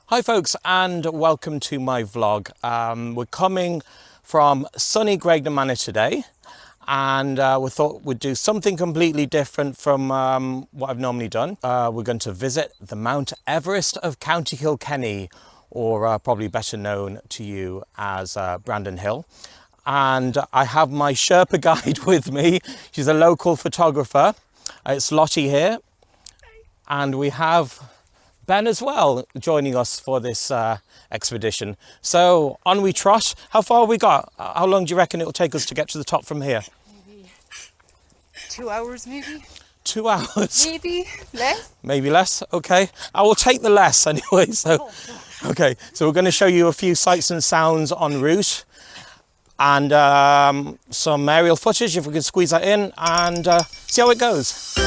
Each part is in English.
Hi folks, and welcome to my vlog. We're coming from sunny Graiguenamanagh today, and we thought we'd do something completely different from what I've normally done. We're going to visit the Mount Everest of County Kilkenny, or probably better known to you as Brandon Hill. And I have my Sherpa guide with me. She's a local photographer. It's Lottie here, and we have Ben as well joining us for this expedition. So on we trot. How far have we got? How long do you reckon it will take us to get to the top from here? Maybe 2 hours, maybe. 2 hours? Maybe less. Maybe less, okay. I will take the less anyway. So, okay, so we're going to show you a few sights and sounds en route, and some aerial footage if we can squeeze that in, and see how it goes.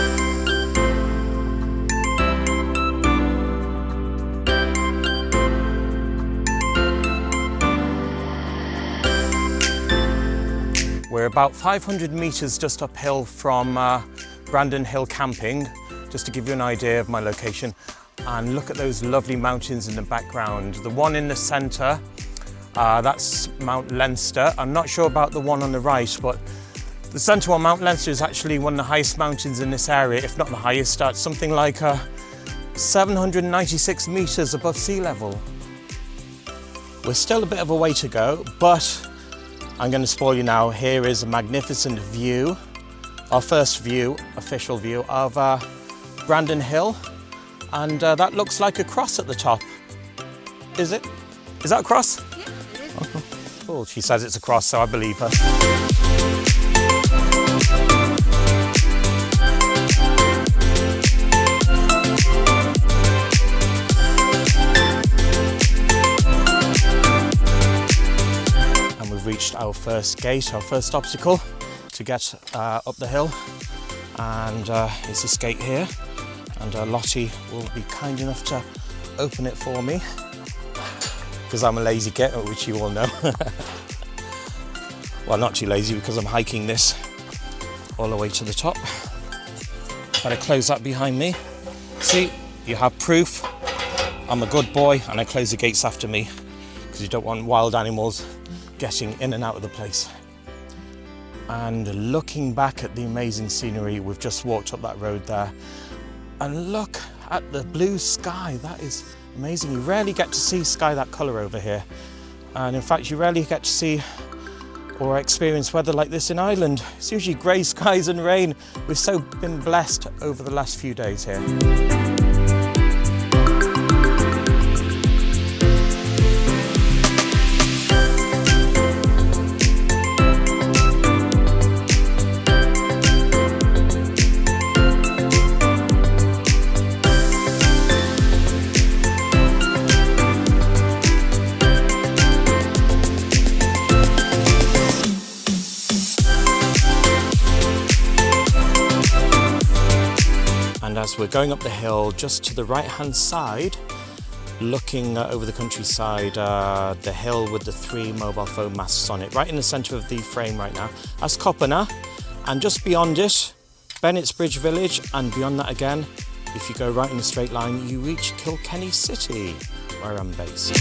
We're about 500 metres just uphill from Brandon Hill camping, just to give you an idea of my location. And look at those lovely mountains in the background. The one in the centre, that's Mount Leinster. I'm not sure about the one on the right, but the centre one, Mount Leinster, is actually one of the highest mountains in this area, if not the highest, at something like 796 metres above sea level. We're still a bit of a way to go, but I'm going to spoil you now. Here is a magnificent view, our first view, official view of Brandon Hill, and that looks like a cross at the top. Is it? Is that a cross? Yeah, it is. Oh, cool. She says it's a cross, so I believe her. Reached our first gate, our first obstacle to get up the hill, and it's this gate here, and Lottie will be kind enough to open it for me because I'm a lazy git, which you all know. Well, not too lazy because I'm hiking this all the way to the top. Better close that behind me. See, you have proof I'm a good boy, and I close the gates after me because you don't want wild animals getting in and out of the place. And looking back at the amazing scenery, we've just walked up that road there, and look at the blue sky. That is amazing. You rarely get to see sky that colour over here, and in fact you rarely get to see or experience weather like this in Ireland. It's usually grey skies and rain. We've so been blessed over the last few days here. As we're going up the hill, just to the right hand side, looking over the countryside, the hill with the 3 mobile phone masts on it, right in the centre of the frame right now, that's Graiguenamanagh, and just beyond it, Bennett's Bridge village, and beyond that again, if you go right in a straight line, you reach Kilkenny city, where I'm based.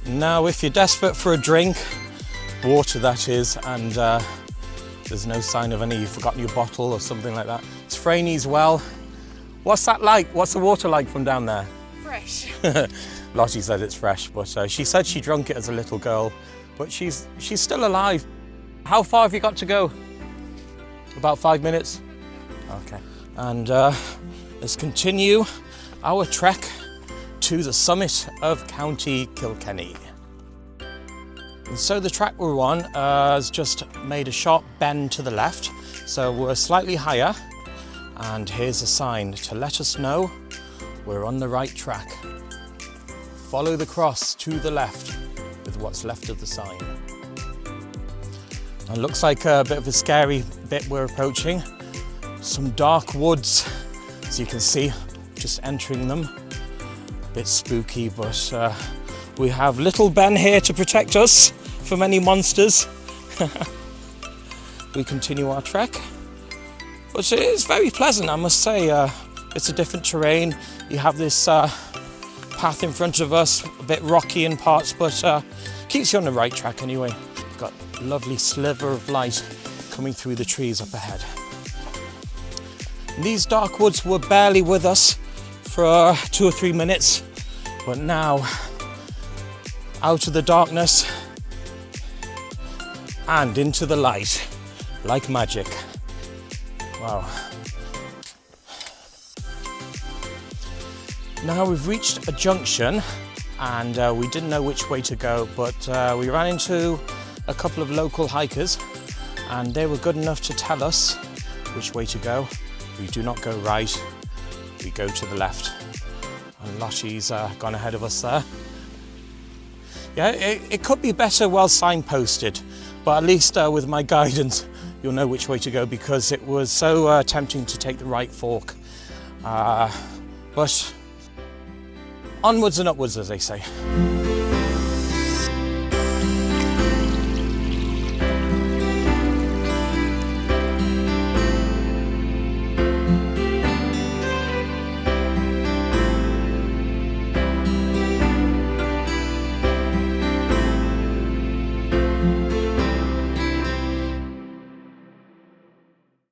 Now if you're desperate for a drink, water that is, and there's no sign of any, you've forgotten your bottle or something like that. It's Frainie's well. What's that like? What's the water like from down there? Fresh. Lottie said it's fresh, but she said she drank it as a little girl, but she's still alive. How far have you got to go? About 5 minutes? Okay. And let's continue our trek to the summit of County Kilkenny. And so the track we're on has just made a sharp bend to the left, so we're slightly higher, and here's a sign to let us know we're on the right track. Follow the cross to the left with what's left of the sign. It looks like a bit of a scary bit we're approaching. Some dark woods, as you can see, just entering them. A bit spooky, but we have little Ben here to protect us from any monsters. We continue our trek, but it is very pleasant, I must say. It's a different terrain. You have this path in front of us, a bit rocky in parts, but keeps you on the right track anyway. Got a lovely sliver of light coming through the trees up ahead. And these dark woods were barely with us for 2 or 3 minutes, but now out of the darkness and into the light, like magic. Wow. Now we've reached a junction and we didn't know which way to go, but we ran into a couple of local hikers and they were good enough to tell us which way to go. We do not go right, we go to the left. And Lottie's gone ahead of us there. Yeah, it could be better well signposted, but at least with my guidance, you'll know which way to go because it was so tempting to take the right fork. But onwards and upwards, as they say.